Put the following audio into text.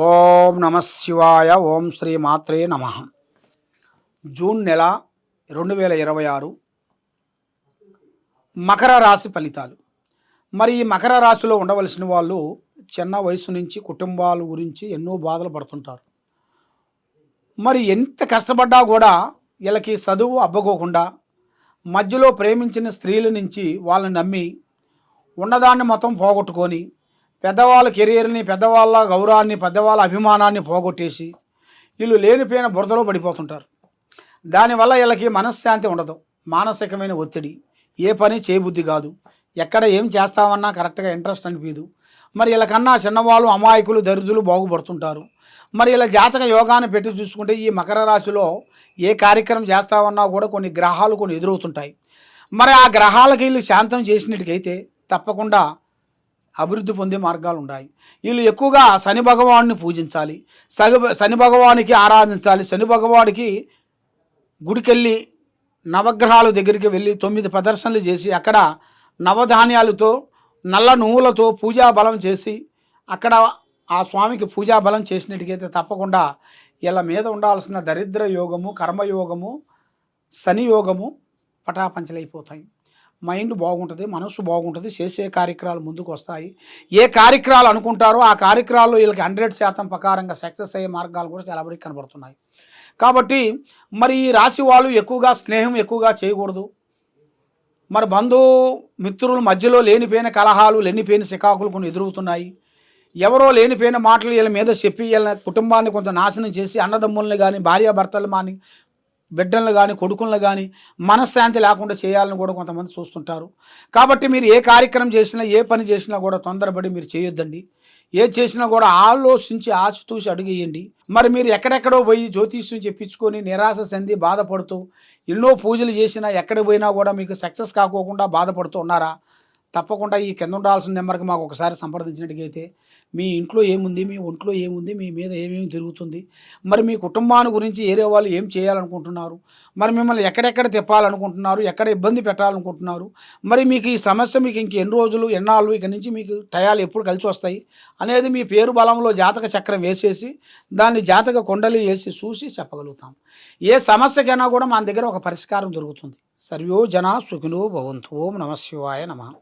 ఓం నమ శివాయ. ఓం శ్రీ మాత్రే నమ. జూన్ నెల 2026 మకర రాశి ఫలితాలు. మరి ఈ మకర రాశిలో ఉండవలసిన వాళ్ళు చిన్న వయసు నుంచి కుటుంబాల గురించి ఎన్నో బాధలు పడుతుంటారు. మరి ఎంత కష్టపడ్డా కూడా వీళ్ళకి చదువు అబ్బకోకుండా మధ్యలో ప్రేమించిన స్త్రీల నుంచి వాళ్ళని నమ్మి ఉన్నదాన్ని మొత్తం పోగొట్టుకొని పెద్దవాళ్ళ కెరీర్ని, పెద్దవాళ్ళ గౌరవాన్ని, పెద్దవాళ్ళ అభిమానాన్ని పోగొట్టేసి వీళ్ళు లేనిపోయిన బురదలో పడిపోతుంటారు. దానివల్ల వీళ్ళకి మనశ్శాంతి ఉండదు, మానసికమైన ఒత్తిడి, ఏ పని చేయబుద్ధి కాదు, ఎక్కడ ఏం చేస్తామన్నా కరెక్ట్గా ఇంట్రెస్ట్ అనిపించదు. మరి వీళ్ళకన్నా చిన్నవాళ్ళు, అమాయకులు, దరిద్రులు బాగుపడుతుంటారు. మరి ఇలా జాతక యోగాన్ని పెట్టి చూసుకుంటే ఈ మకర రాశిలో ఏ కార్యక్రమం చేస్తామన్నా కూడా కొన్ని గ్రహాలు కొన్ని ఎదురవుతుంటాయి. మరి ఆ గ్రహాలకి వీళ్ళు శాంతం చేసినట్టుకైతే తప్పకుండా అభివృద్ధి పొందే మార్గాలు ఉన్నాయి. వీళ్ళు ఎక్కువగా శని భగవాన్ని పూజించాలి, శని భగవానికి ఆరాధించాలి. శని భగవానికి గుడికెళ్ళి నవగ్రహాల దగ్గరికి వెళ్ళి 9 ప్రదర్శనలు చేసి అక్కడ నవధాన్యాలతో నల్ల నువ్వులతో పూజా బలం చేసి అక్కడ ఆ స్వామికి పూజా బలం చేసినట్టుకైతే తప్పకుండా వీళ్ళ మీద ఉండాల్సిన దరిద్ర యోగము, కర్మయోగము, శని యోగము పటాపంచలైపోతాయి. మైండ్ బాగుంటుంది, మనసు బాగుంటుంది, చేసే కార్యక్రమాలు ముందుకు వస్తాయి. ఏ కార్యక్రమాలు అనుకుంటారో ఆ కార్యక్రమాల్లో వీళ్ళకి 100% ప్రకారంగా సక్సెస్ అయ్యే మార్గాలు కూడా చాలా వరకు కనబడుతున్నాయి. కాబట్టి మరి ఈ రాశి వాళ్ళు ఎక్కువగా స్నేహం ఎక్కువగా చేయకూడదు. మరి మిత్రుల మధ్యలో లేనిపోయిన కలహాలు, లేనిపోయిన సికాకులు కొన్ని ఎదురవుతున్నాయి. ఎవరో లేనిపోయిన మాటలు వీళ్ళ మీద చెప్పి వీళ్ళ కుటుంబాన్ని కొంత నాశనం చేసి అన్నదమ్ముల్ని కానీ, భార్యాభర్తలు కానీ, బిడ్డలను కానీ, కొడుకులను కానీ మనశ్శాంతి లేకుండా చేయాలని కూడా కొంతమంది చూస్తుంటారు. కాబట్టి మీరు ఏ కార్యక్రమం చేసినా, ఏ పని చేసినా కూడా తొందరపడి మీరు చేయొద్దండి. ఏ చేసినా కూడా ఆలోచించి ఆచితూసి అడుగేయండి. మరి మీరు ఎక్కడెక్కడో పోయి జ్యోతిష్యం చెప్పించుకొని నిరాశ చెంది బాధపడుతూ ఎన్నో పూజలు చేసినా ఎక్కడ పోయినా కూడా మీకు సక్సెస్ కాకోకుండా బాధపడుతూ ఉన్నారా? తప్పకుండా ఈ కింద ఉండాల్సిన నెంబర్కి మాకు ఒకసారి సంప్రదించినట్టుగైతే మీ ఇంట్లో ఏముంది, మీ ఒంట్లో ఏముంది, మీ మీద ఏమేమి తిరుగుతుంది, మరి మీ కుటుంబాన్ని గురించి ఏరే వాళ్ళు ఏం చేయాలనుకుంటున్నారు, మరి మిమ్మల్ని ఎక్కడెక్కడ తిప్పాలనుకుంటున్నారు, ఎక్కడ ఇబ్బంది పెట్టాలనుకుంటున్నారు, మరి మీకు ఈ సమస్య మీకు ఇంక ఎన్ని రోజులు, ఎన్నాళ్ళు, ఇక నుంచి మీకు టయాలు ఎప్పుడు కలిసి వస్తాయి అనేది మీ పేరు బలంలో జాతక చక్రం వేసేసి దాన్ని జాతక కొండలి వేసి చూసి చెప్పగలుగుతాం. ఏ సమస్యకైనా కూడా మన దగ్గర ఒక పరిష్కారం దొరుకుతుంది. సర్వో జనా సుఖినో భవంతు. ఓం నమ శివాయ నమః.